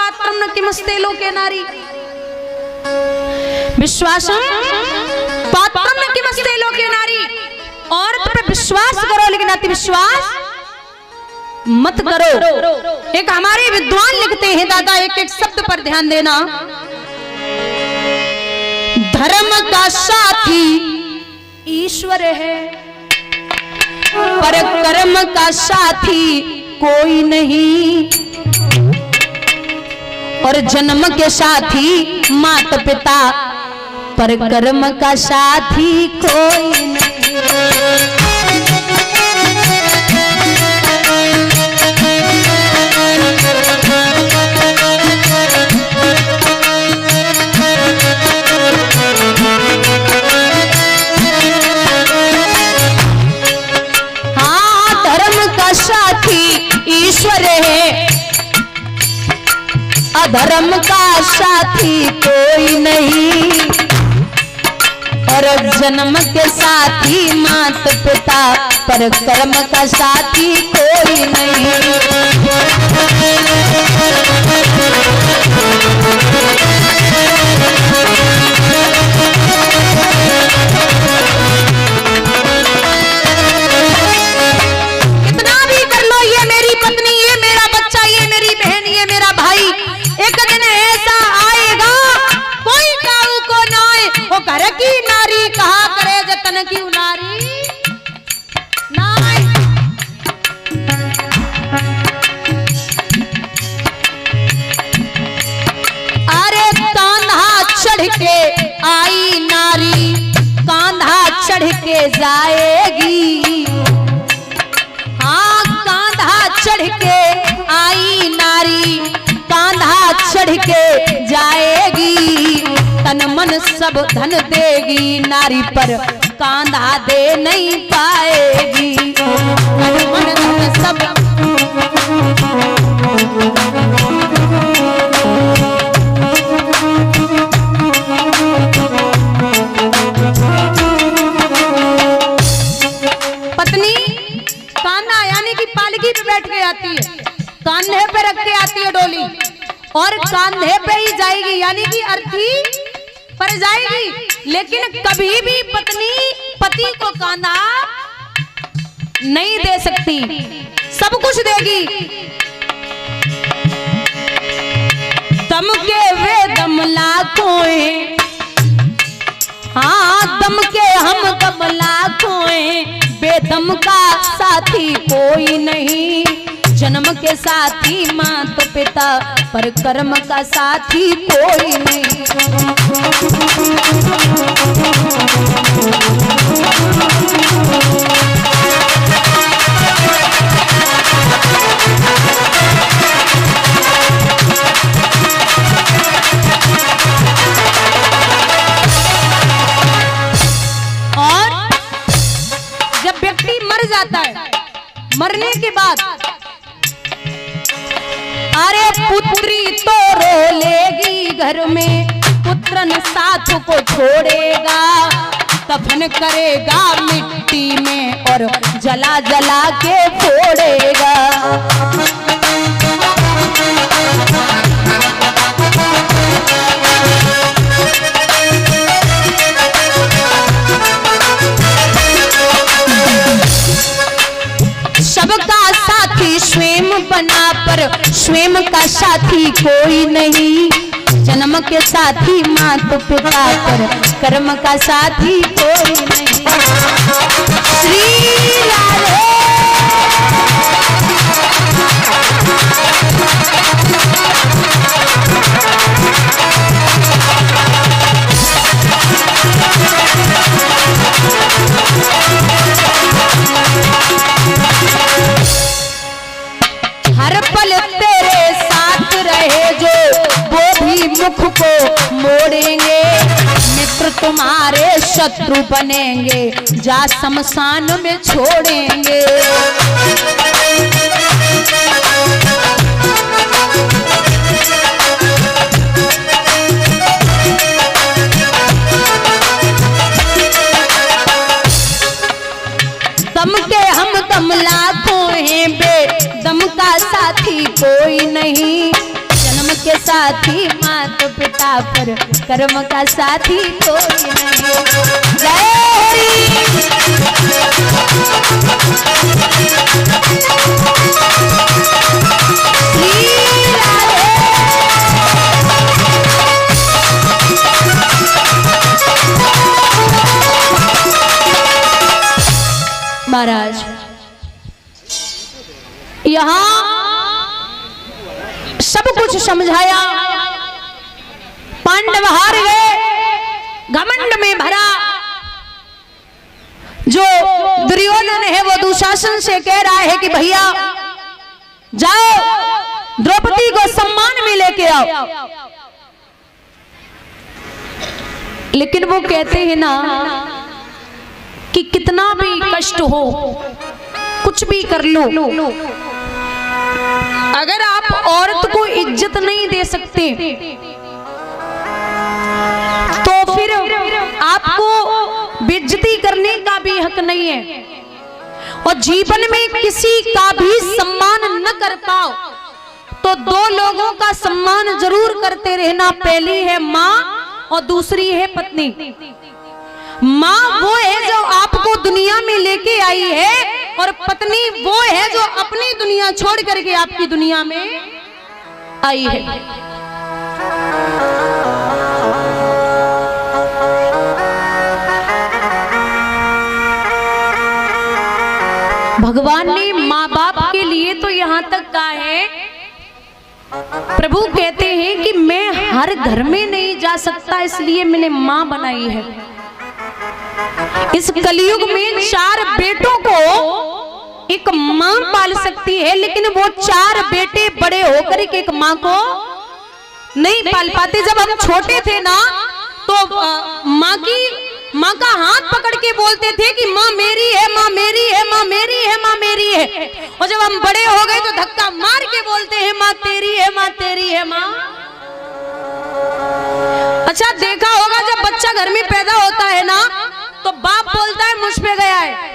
पात्रम न किमस्ते लोके नारी। विश्वासम पात्रम न किमस्ते लोके नारी। औरत पे विश्वास करो लेकिन अति विश्वास मत करो। एक हमारे विद्वान लिखते हैं दादा, एक एक शब्द पर ध्यान देना। धर्म का साथी ईश्वर है, पर कर्म का साथी कोई नहीं। और जन्म के साथी माता पिता, पर कर्म का साथी कोई नहीं। अधर्म का साथी कोई नहीं। और जन्म के साथी माता पिता, पर कर्म का साथी कोई नहीं। कितना भी कर लो, ये मेरी पत्नी, ये मेरा बच्चा, ये मेरी बहन, ये मेरा भाई, एक दिन ऐसा आएगा कोई काऊ को ना आए। वो घर की नारी कहा करे जतन की नारी नाई। अरे कांधा चढ़ के आई नारी, कांधा चढ़ के जाएगी। हाँ, कांधा चढ़ के आई नारी, कांधा चढ़ के जाएगी। तन मन सब धन देगी, नारी पर कांधा दे नहीं पाएगी। तन मन धन सब पत्नी कांधा यानी कि पालकी पे बैठ के आती है, कांधे पे रख के आती है डोली, और कांधे पे ही जाएगी यानी कि अर्थी पर जाएगी। लेकिन कभी भी पत्नी पति को कांधा नहीं दे सकती, सब कुछ देगी। दम के वे दम लाखों, हाँ दम के हम दम लाखों, बेदम का साथी कोई नहीं। जन्म के साथी माता पिता, पर कर्म का साथी कोई नहीं। और जब व्यक्ति मर जाता है, मरने के बाद अरे पुत्री तो रो लेगी घर में, पुत्रन साथ को छोड़ेगा। दफन करेगा मिट्टी में और जला जला के फोड़ेगा। सबका साथी स्वयं बना, पर स्वयं का साथी कोई नहीं। जन्म के साथी माता पिता, पर कर्म का साथी कोई नहीं। श्री राधे हर पल तेरे साथ रहे जो, वो भी मुख को मोड़ेंगे। मित्र तुम्हारे शत्रु बनेंगे, जा शमशान में छोड़ेंगे। दम के हम दम लाखों हैं, बेदम का साथी कोई नहीं। जन्म के के साथी, माता पिता पर कर्म का साथी कोई नहीं। जय महाराज, यहाँ सब कुछ समझाया, पांडव हार गए, घमंड में भरा। जो दुर्योधन है वो दुशासन से कह रहा है कि भैया जाओ द्रौपदी को सम्मान में लेके आओ, लेकिन वो कहते हैं ना कि कितना भी कष्ट हो, कुछ भी कर लो, अगर आप औरत को इज्जत नहीं दे सकते तो फिर आपको बेइज्जती करने का भी हक नहीं है। और जीवन में किसी का भी सम्मान न कर पाओ तो दो लोगों का सम्मान जरूर करते रहना। पहली है माँ और दूसरी है पत्नी। माँ वो है जो आपको दुनिया में लेके आई है, और पत्नी वो है जो अपनी दुनिया छोड़ करके आपकी दुनिया में आई है। भगवान ने माँ बाप के लिए तो यहाँ तक कहा है, प्रभु कहते हैं कि मैं हर घर में नहीं जा सकता, इसलिए मैंने माँ बनाई है। इस कलयुग में 4 बेटों को एक माँ पाल सकती है, लेकिन वो 4 बेटे बड़े होकर एक माँ को नहीं पाल पाते। जब हम छोटे थे ना तो माँ का हाथ पकड़ के बोलते थे कि माँ मेरी है, माँ मेरी है, माँ मेरी है, माँ मेरी है। और जब हम बड़े हो गए तो धक्का मार के बोलते हैं माँ तेरी है, माँ तेरी है, माँ। अच्छा देखा होगा जब बच्चा घर में पैदा होता है ना तो बाप बोलता है मुझ पे गया है।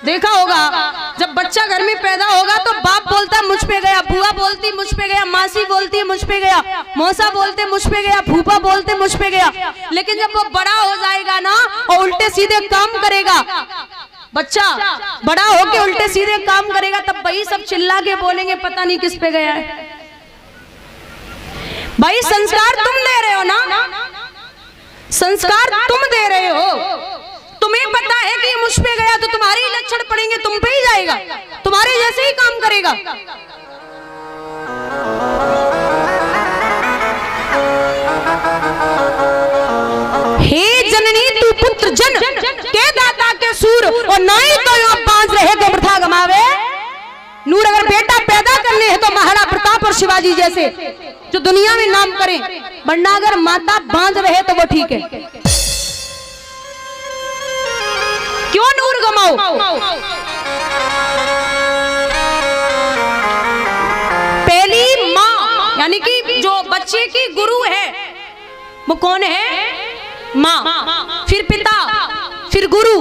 देखा होगा जब बच्चा घर में पैदा होगा तो बाप बोलता है मुझ पे गया, बुआ बोलती मुझ पे गया, मासी बोलती मुझ पे गया, मौसा बोलते मुझ पे गया, फूफा बोलते मुझ पे गया। लेकिन जब वो बड़ा हो जाएगा ना और उल्टे सीधे काम करेगा, बच्चा बड़ा होके उल्टे सीधे काम करेगा, तब वही सब चिल्ला के बोलेंगे पता नहीं किस पे गया है। भाई संस्कार तुम दे रहे हो ना, संस्कार तुम दे रहे हो। तुम्हें पता है कि ये मुझ पे गया तो तुम्हारे लक्षण पड़ेंगे, तुम पे ही जाएगा, तुम्हारे जैसे ही काम करेगा। हे जननी तू पुत्र जन के दाता के सूर, और नहीं तो यहाँ 5 रहे तो वृथा गमावे नूर। अगर बेटा पैदा करने हैं तो महाराणा प्रताप और शिवाजी जैसे जो दुनिया में नाम करें, वरना अगर माता बांझ रहे तो वो ठीक है। क्यों नूर गमाओ? पहली माँ यानी कि जो बच्चे की गुरु है वो कौन है? माँ, फिर पिता, फिर गुरु।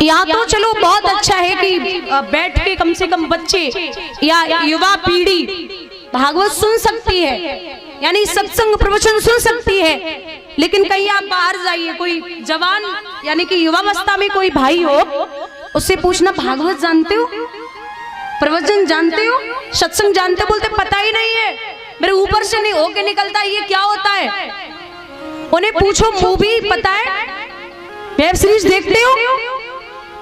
यहाँ तो चलो बहुत अच्छा है कि बैठ के कम से कम बच्चे या युवा पीढ़ी भागवत सुन सकती है, यानी सत्संग प्रवचन सुन सकती है। लेकिन कहीं आप बाहर जाइए, कोई जवान यानी कि युवावस्था में कोई भाई हो, उससे पूछना भागवत जानते हो, प्रवचन जानते हो, सत्संग जानते हो? बोलते पता ही नहीं है, मेरे ऊपर से नहीं होके निकलता, ये क्या होता है? उन्हें पूछो मूवी पता है, वेब सीरीज देखते हो?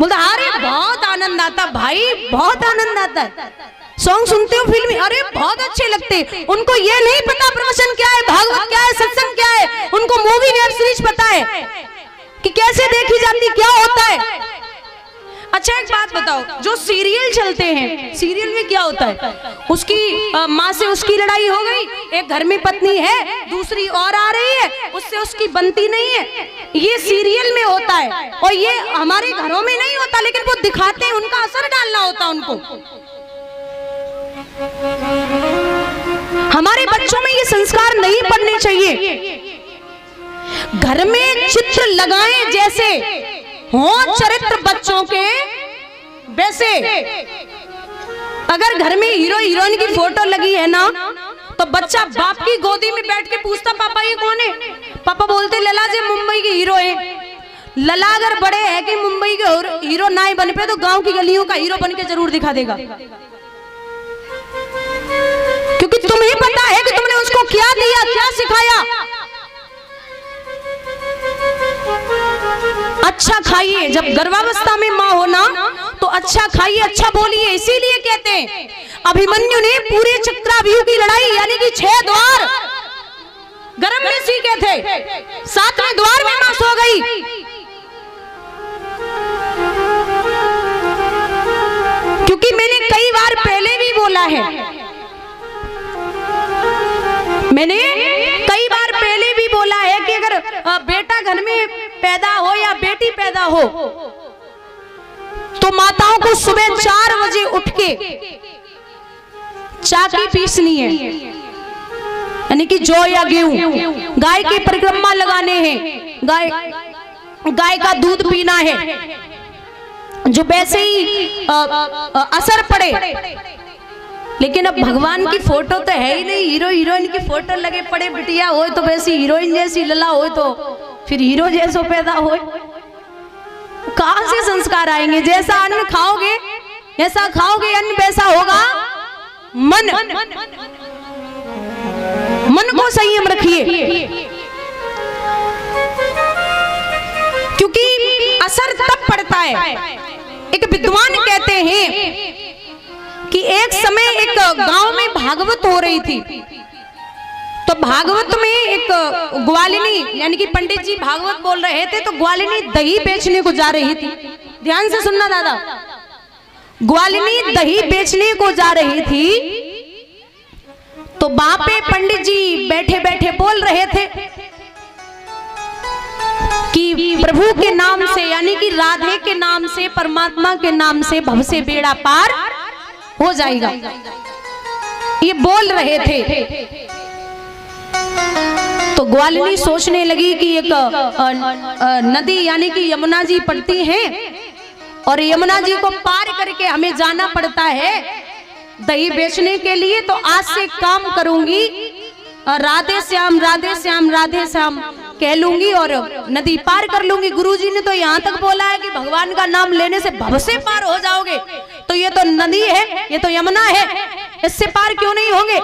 बोलता अरे बहुत आनंद आता भाई, बहुत आनंद आता है। सॉन्ग सुनते हो, फिल्म, अरे बहुत अच्छे लगते। उनको ये नहीं पता प्रवचन क्या है, भागवत क्या है, सत्संग क्या है। उनको मूवी वेब सीरीज पता है कि कैसे देखी जाती, क्या होता है। अच्छा एक बात बताओ, जो सीरियल चलते हैं, सीरियल में क्या होता है? उसकी माँ से उसकी लड़ाई हो गई, एक घर में पत्नी है, दूसरी और आ रही है, उससे उसकी बनती नहीं है। ये सीरियल में होता है और ये हमारे घरों में नहीं होता, लेकिन वो दिखाते हैं, उनका असर डालना होता उनको। हमारे बच्चों में ये संस्कार नहीं पड़ने चाहिए। घर में चित्र लगाएं जैसे हो चरित्र बच्चों के वैसे। अगर घर में हीरो हीरोइन की फोटो लगी है ना, तो बच्चा बाप की गोदी में बैठ के पूछता पापा ये कौन है? पापा बोलते लला जी मुंबई के हीरो है। लला अगर बड़े है कि मुंबई के हीरो ना ही बन पे तो गांव की गलियों का हीरो बन के जरूर दिखा देगा, क्योंकि तुम्हें पता है कि तुमने उसको क्या दिया, क्या सिखाया। अच्छा खाइए, जब गर्भावस्था में माँ हो ना तो अच्छा खाइए, अच्छा बोलिए। इसीलिए कहते हैं अभिमन्यु ने पूरे चक्रव्यूह की लड़ाई यानी कि 6 द्वार गर्भ में सीखे थे, 7वें द्वार में मां सो गई। क्योंकि मैंने कई बार पहले भी बोला है, मैंने कई बार पहले भी बोला है कि अगर बेटा घर में पैदा हो या बेटी पैदा हो तो माताओं को सुबह 4 बजे उठ के चाकी पीसनी है, यानी कि जौ या गेहूं, गाय की परिक्रमा लगाने हैं, गाय का दूध पीना है, जो वैसे ही असर पड़े। लेकिन अब भगवान की फोटो तो है ही नहीं, हीरो हीरोइन की फोटो लगे पड़े। बिटिया हो तो वैसी हीरोइन जैसी, लला हो तो फिर हीरो जैसो पैदा हो। कहां से संस्कार आएंगे? जैसा अन्न खाओगे, जैसा खाओगे अन्न वैसा होगा मन। मन को संयम रखिए, क्योंकि असर तब पड़ता है। एक विद्वान कहते हैं कि एक समय एक गांव में भागवत हो रही थी, तो भागवत में एक ग्वालिनी यानी कि पंडित जी भागवत बोल रहे थे, तो ग्वालिनी दही बेचने को जा रही थी। ध्यान से सुनना दादा, ग्वालिनी दही बेचने को जा रही थी, तो बापे पंडित जी बैठे बैठे बोल रहे थे कि प्रभु के नाम से यानी कि राधे के नाम से, परमात्मा के नाम से भव से बेड़ा पार हो जाएगा, ये बोल रहे थे। तो ग्वालिनी सोचने लगी कि एक नदी यानी कि यमुना जी पड़ती हैं और यमुना जी को पार करके हमें जाना पड़ता है दही बेचने के लिए, तो आज से काम करूंगी, राधे श्याम राधे श्याम राधे श्याम कह लूंगी और नदी पार कर लूंगी। गुरुजी ने तो यहाँ तक बोला है कि भगवान का नाम लेने से भव से पार हो जाओगे, तो ये तो नदी है, ये तो यमुना है, इससे पार क्यों नहीं होंगे?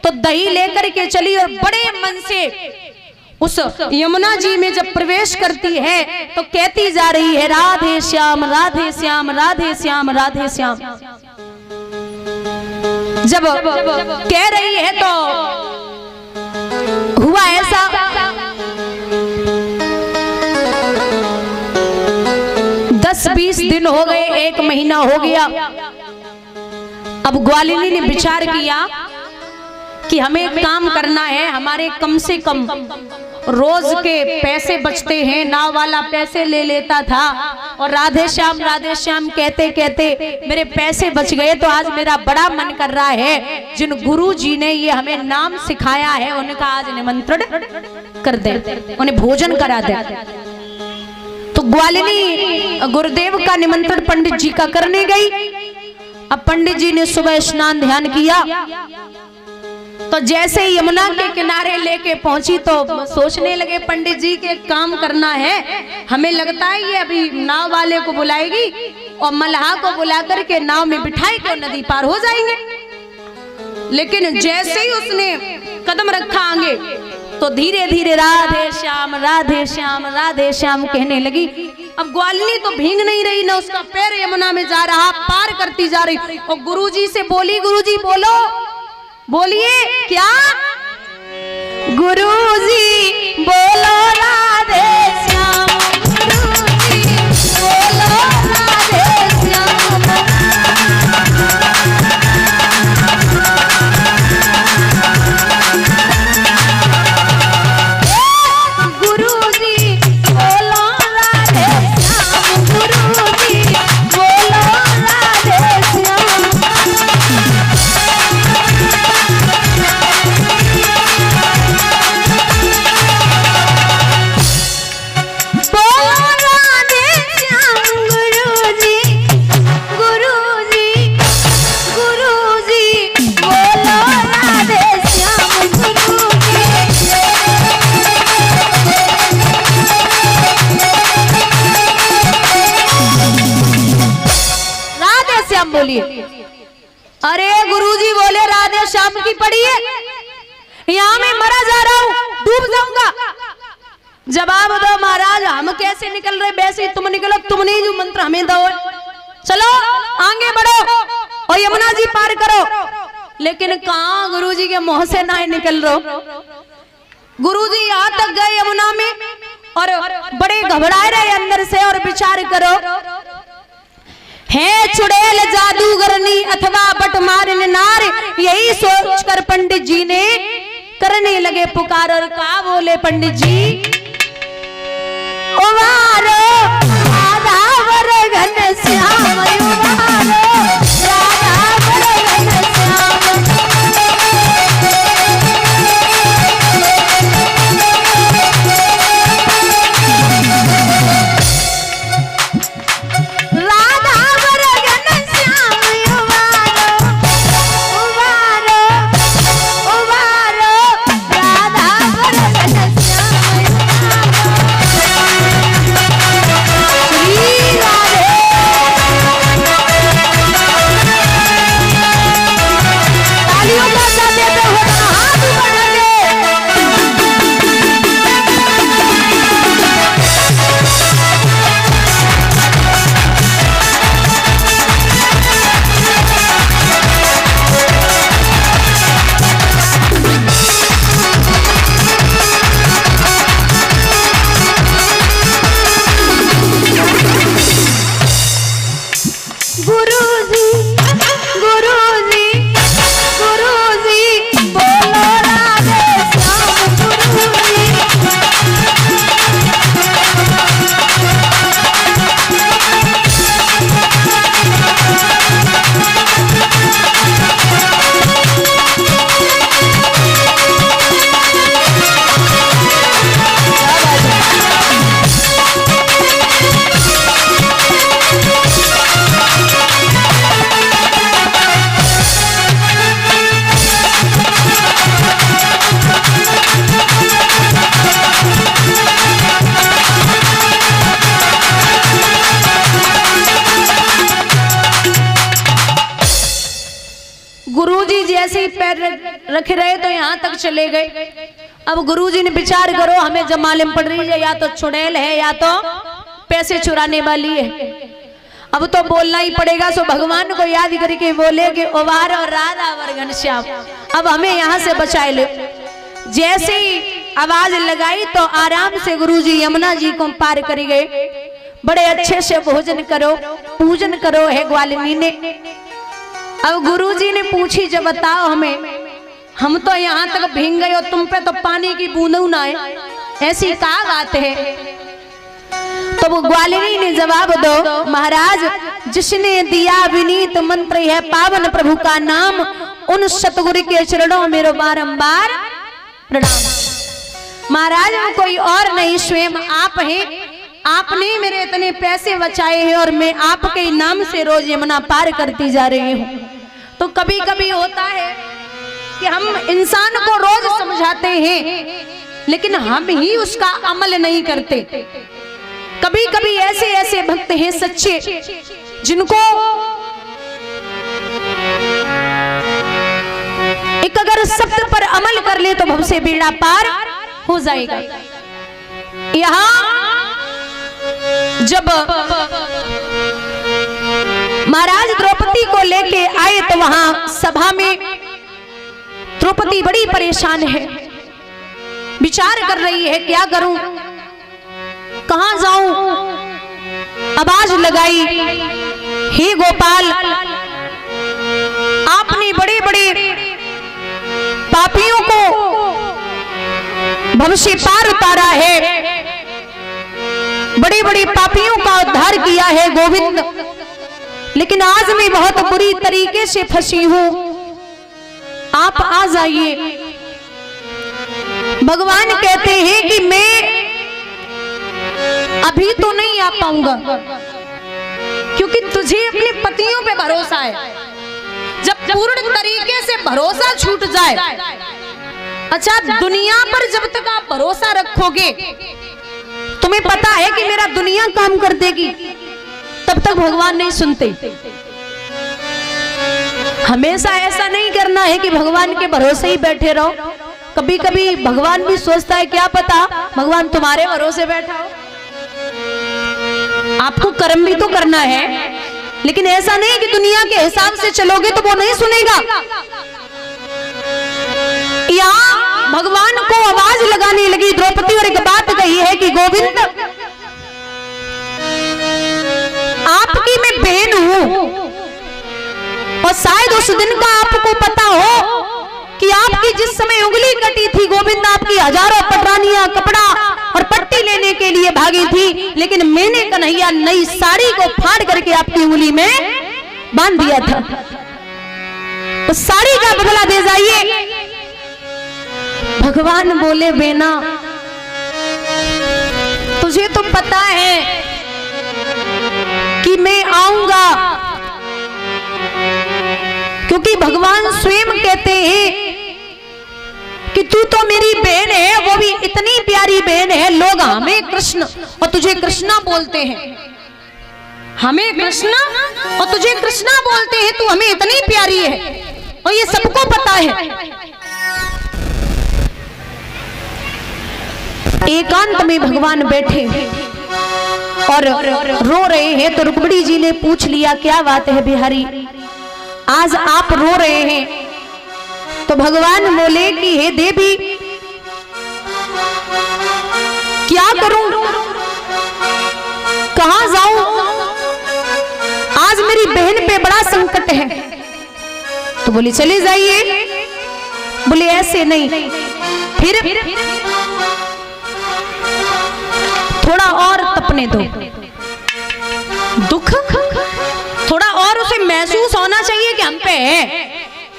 तो दही लेकर के चली और बड़े मन से उस यमुना जी में जब प्रवेश करती है तो कहती जा रही है राधे श्याम राधे श्याम राधे श्याम राधे श्याम। जब कह रही है तो हुआ ऐसा, दस 20 दिन हो गए, 1 महीना हो गया। अब ग्वालिनी ने विचार किया कि हमें काम करना है, हमारे कम से कम रोज के पैसे बचते हैं, नाव वाला पैसे ले लेता था और राधे श्याम कहते कहते मेरे पैसे बच गए। तो आज मेरा बड़ा मन कर रहा है, जिन गुरु जी ने ये हमें नाम सिखाया है उनका आज निमंत्रण कर दे, उन्हें भोजन करा दे। तो ग्वालिनी गुरुदेव का निमंत्रण पंडित जी का करने गई। अब पंडित जी ने सुबह स्नान ध्यान किया, तो जैसे ही यमुना के किनारे लेके पहुंची तो सोचने लगे पंडित जी के काम करना है, हमें लगता है ये अभी नाव वाले को बुलाएगी और मल्लाह को बुला करके नाव में बिठाई के नदी पार हो जाएंगे। लेकिन जैसे ही उसने कदम रखा आगे तो धीरे धीरे राधे श्याम राधे श्याम राधे श्याम कहने लगी। अब ग्वालिनी तो भींग नहीं रही, ना उसका पैर यमुना में जा रहा, पार करती जा रही और गुरुजी से बोली, गुरुजी बोलो, बोलिए क्या? गुरुजी बोलो राधे श्याम, गुरुजी बोलो राधे श्याम। गुरुजी बोलो राधे श्याम, गुरुजी बोलो राधे श्याम। श्याम बोलिए। अरे गुरुजी बोले राधे श्याम की पड़ी है, यहाँ मैं मरा जा रहा हूँ, डूब जाऊंगा। जवाब दो महाराज, हम कैसे निकल रहे, वैसे तुम निकलो, तुमने जो मंत्र हमें दो, चलो आगे बढ़ो और यमुना जी पार करो। लेकिन कहाँ गुरुजी के मुंह से ना निकल रहो। गुरुजी यहाँ तक गए यमुना में और बड़े घबराए रहे अंदर से, और विचार करो, है चुड़ैल जादूगरनी अथवा बटमारन नार, यही सोचकर पंडित जी ने करने लगे पुकार। और कहा बोले पंडित जी, उबारो राधा वर घनश्याम, उबारो राधा वर घनश्याम। रखे रहे तो यहाँ तक चले गए। अब गुरुजी ने विचार करो, हमें जब मालूम पड़ रही है या तो चुड़ैल है या तो पैसे चुराने वाली है, अब तो बोलना ही पड़ेगा। सो भगवान को याद करके बोले कि उबार और राधा वर घनश्याम, अब हमें यहाँ से बचाए लो। जैसे ही आवाज लगाई तो आराम से गुरुजी यमुना जी को पार कर गए। बड़े अच्छे से भोजन करो, पूजन करो है ग्वालिनी ने। अब गुरुजी ने पूछी, जब बताओ हमें, हम तो यहाँ तक भीग गए और तुम पे तो पानी की बूंदों ना है, ऐसी क्या बात है। तो वो ग्वालिनी ने जवाब दो, महाराज जिसने दिया विनीत मंत्र है पावन प्रभु का नाम, उन सतगुरु के चरणों में बारंबार प्रणाम। महाराज वो कोई और नहीं, स्वयं आप हैं। आपने मेरे इतने पैसे बचाए हैं और मैं आपके नाम से रोज यमुना पार करती जा रही हूँ। तो कभी कभी होता है कि हम इंसान को रोज समझाते हैं लेकिन हम ही उसका अमल नहीं करते। कभी कभी ऐसे ऐसे भक्त हैं सच्चे, जिनको एक अगर शब्द पर अमल कर ले तो भव से बेड़ा पार हो जाएगा। यहाँ जब महाराज द्रौपदी को लेके आए तो वहां सभा में द्रौपदी बड़ी परेशान है, विचार कर रही है क्या करूं, कहां जाऊं। आवाज लगाई, हे गोपाल, आपने बड़े बड़े पापियों को भविष्य पार उतारा है, बड़े बड़े पापियों का उद्धार किया है गोविंद, लेकिन आज मैं बहुत बुरी तरीके से फंसी हूं, आप आ जाइए। भगवान कहते हैं कि मैं अभी तो नहीं आ पाऊंगा, क्योंकि तुझे अपने पतियों पे भरोसा है। जब पूर्ण तरीके से भरोसा छूट जाए, अच्छा दुनिया पर जब तक आप भरोसा रखोगे, तुम्हें पता है कि मेरा दुनिया काम कर देगी, तब तक भगवान नहीं सुनते। हमेशा ऐसा नहीं करना है कि भगवान के भरोसे ही बैठे रहो। कभी कभी भगवान भी सोचता है क्या पता भगवान तुम्हारे भरोसे बैठा हो। आपको कर्म भी तो करना है, लेकिन ऐसा नहीं कि दुनिया के हिसाब से चलोगे तो वो नहीं सुनेगा। यहाँ भगवान को आवाज लगाने लगी द्रौपदी और एक बात कही है कि गोविंद आपकी मैं बहन हूं, और शायद उस दिन का आपको पता हो कि आपकी जिस समय उंगली कटी थी गोविंद, आपकी हजारों पटरानियां कपड़ा और पट्टी लेने के लिए भागी थी, लेकिन मैंने कन्हैया नई साड़ी को फाड़ करके आपकी उंगली में बांध दिया था। तो साड़ी का बदला दे जाइए। भगवान बोले बेना तुझे तो पता है कि मैं आऊंगा, क्योंकि भगवान स्वयं कहते हैं कि तू तो मेरी बहन है, वो भी इतनी प्यारी बहन है। लोग हमें कृष्ण और तुझे कृष्णा बोलते हैं, हमें कृष्णा और तुझे कृष्णा बोलते हैं, तू हमें इतनी प्यारी है और ये सबको पता है। एकांत में भगवान बैठे और रो रहे हैं, तो रुक्मिणी जी ने पूछ लिया क्या बात है बिहारी, आज आप रो रहे हैं? तो भगवान बोले कि हे देवी क्या करूं, कहां जाऊं, आज मेरी बहन पे बड़ा संकट है। तो बोले चले जाइए। बोले ऐसे नहीं, फिर थोड़ा और तपने दो, दुख थोड़ा और उसे महसूस होना चाहिए कि हम पे है,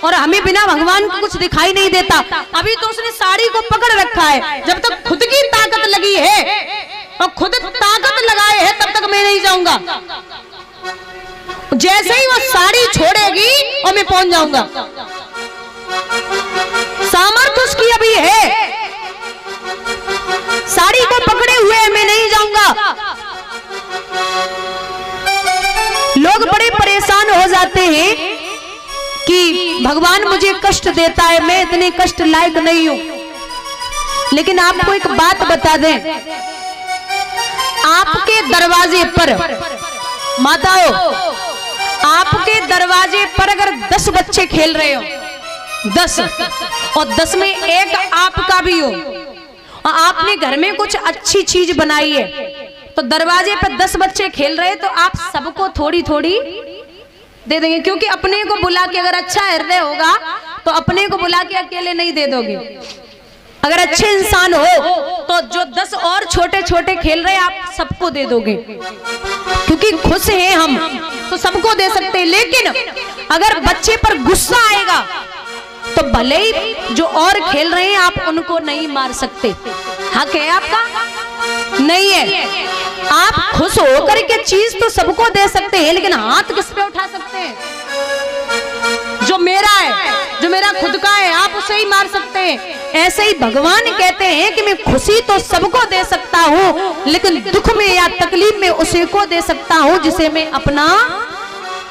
और हमें बिना भगवान को कुछ दिखाई नहीं देता। अभी तो उसने साड़ी को पकड़ रखा है, जब तक खुद की ताकत लगी है और खुद ताकत लगाए है तब तक मैं नहीं जाऊंगा। जैसे ही वो साड़ी छोड़ेगी और मैं पहुंच जाऊंगा। सामर्थ्य उसकी अभी है, साड़ी को पकड़े हुए मैं नहीं जाऊंगा। लोग बड़े परेशान हो जाते हैं कि भगवान मुझे कष्ट देता है, मैं इतने कष्ट लायक नहीं हूं। लेकिन आपको एक बात बता दें, आपके दरवाजे पर माताओं, आपके दरवाजे पर अगर 10 बच्चे खेल रहे हो, 10 और 10 में एक आपका भी हो, और आपने घर में कुछ अच्छी चीज बनाई है, तो दरवाजे पर 10 बच्चे खेल रहे तो आप सबको थोड़ी थोड़ी दे देंगे, क्योंकि अपने को बुला के अगर अच्छा हृदय होगा तो अपने को बुला के अकेले नहीं दे दोगे। अगर अच्छे इंसान हो तो जो 10 और छोटे छोटे खेल रहे आप सबको दे दोगे, क्योंकि खुश हैं हम तो सबको दे सकते हैं। लेकिन अगर बच्चे पर गुस्सा आएगा तो भले ही जो और खेल रहे हैं आप उनको नहीं मार सकते। हक है आपका? नहीं है। आप खुश होकर के चीज तो सबको दे सकते हैं, लेकिन हाथ किस पे उठा सकते हैं? जो मेरा है, जो मेरा खुद का है, आप उसे ही मार सकते हैं। ऐसे ही भगवान कहते हैं कि मैं खुशी तो सबको दे सकता हूँ, लेकिन दुख में या तकलीफ में उसे को दे सकता हूँ जिसे मैं अपना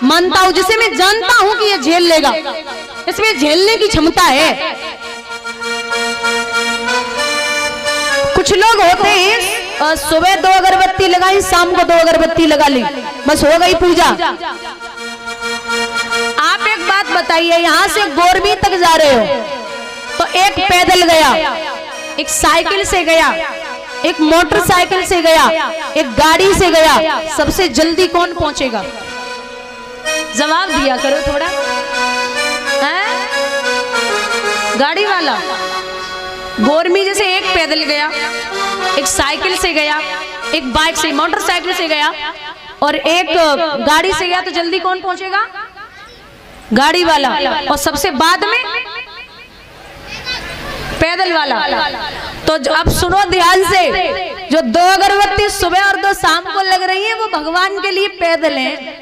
मानता हूँ, जिसे मैं जानता हूँ कि ये झेल लेगा, इसमें झेलने की क्षमता है। कुछ लोग होते हैं सुबह 2 अगरबत्ती लगाई, शाम को 2 अगरबत्ती लगा ली, बस हो गई पूजा। आप एक बात बताइए, यहाँ से गोरबी तक जा रहे हो तो एक पैदल गया, एक साइकिल से गया, एक मोटरसाइकिल से गया, एक गाड़ी से गया, सबसे जल्दी कौन पहुंचेगा? जवाब दिया करो थोड़ा। है? गाड़ी वाला। गोरमी जैसे एक पैदल गया, एक साइकिल से गया, एक बाइक से, मोटरसाइकिल से गया, और एक गाड़ी से गया, तो जल्दी कौन पहुंचेगा? गाड़ी वाला। और सबसे बाद में पैदल वाला। तो अब सुनो ध्यान से, जो 2 अगरबत्ती सुबह और 2 शाम को लग रही है वो भगवान के लिए पैदल है,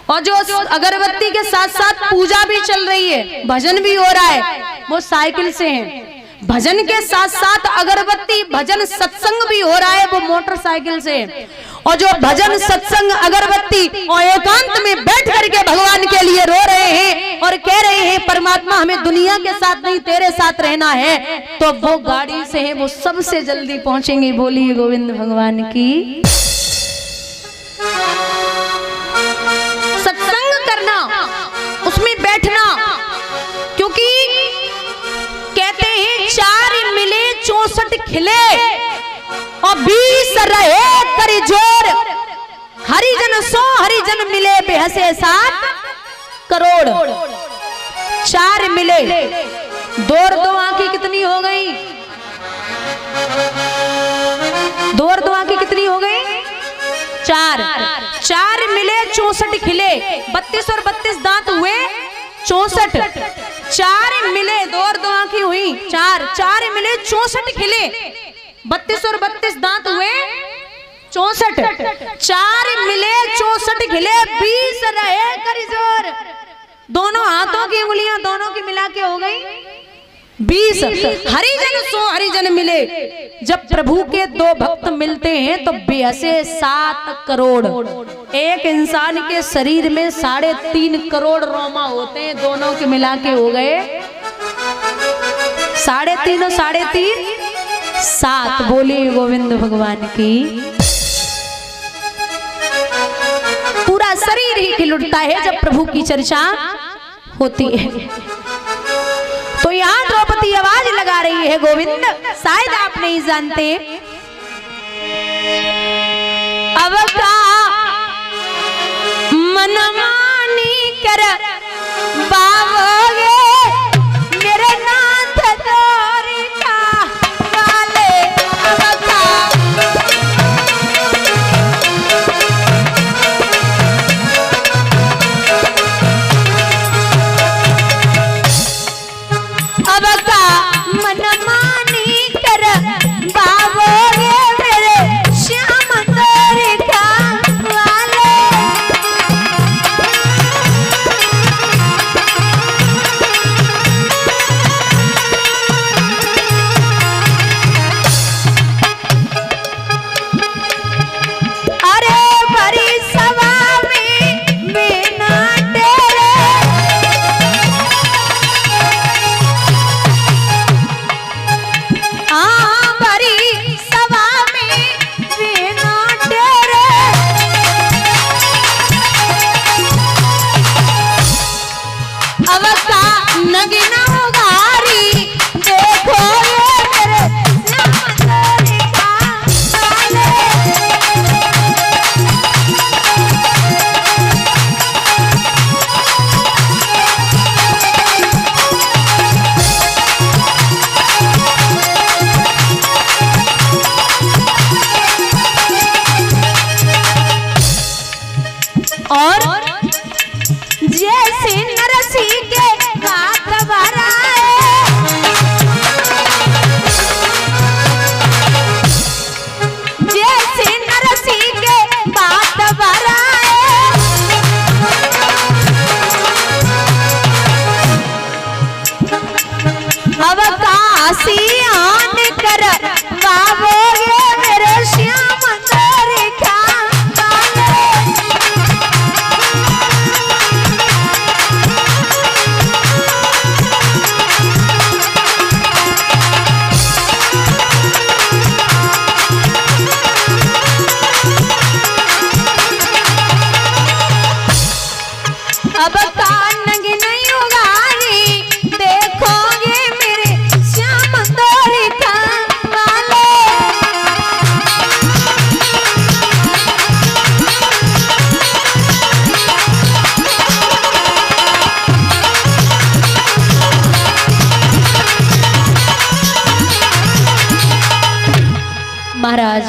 और जो अगरबत्ती के साथ साथ पूजा भी चल रही है, भजन भी हो रहा है, वो साइकिल से है। भजन के साथ साथ अगरबत्ती, भजन सत्संग भी हो रहा है, वो मोटरसाइकिल से। और जो भजन सत्संग अगरबत्ती और एकांत में बैठ करके भगवान के लिए रो रहे हैं और परमात्मा हमें दुनिया के साथ नहीं तेरे साथ रहना है तो वो गाड़ी से है, वो सबसे जल्दी पहुंचेंगे। बोलिए गोविंद भगवान की। सत्संग करना, उसमें बैठना, क्योंकि कहते हैं 4 मिले 64 खिले और 20 रहे करी जोर। हरिजन 100 हरिजन मिले बेहसे 7 करोड़। 4 मिले, 2 और 2 आंखें कितनी हो गई? 2 और 2 आंखें कितनी हो गई? 4। 4 मिले 64 खिले, 32 और 32 दांत हुए 64। 4 मिले, 2 और 2 आंखें हुई 4। 4 मिले 64 खिले, 32 और 32 दांत हुए 64। 4 मिले 64 खिले, 20 रहे करी जोर। दोनों हाथों की उंगलियां दोनों की मिला के हो गई 20। हरिजन 100 हरिजन मिले। जब प्रभु के 2 भक्त मिलते हैं तो बेहसे 7 करोड़। एक इंसान के शरीर में 3.5 करोड़ रोमा होते हैं, दोनों के मिला के हो गए 3.5 और 3.5 7। बोलिए गोविंद भगवान की। पूरा शरीर ही खिल उठता है जब प्रभु की चर्चा होती है। तो यहाँ द्रौपदी आवाज लगा रही है गोविंद, शायद आप नहीं जानते। अब का मनमानी कर बावोगे मेरे नाथ द्वारिका वाले। अब का मनमानी कर बाबोगे मेरे श्याम द्वारिका वाले। अरे बड़ी सभा में बिना तेरे बड़ी सभा में बिना तेरे अब का नगीना उगारी देखो ये मेरे श्याम द्वारिका वाले। और जैसे नरसी के हाथ भराए, जैसे नरसी के बात भराए, अब काशी आन कर बाबोगे मेरे श्याम द्वारिका वाले। अब कान की नहीं उगारी देखोगे मेरे श्याम द्वारिका वाले। महाराज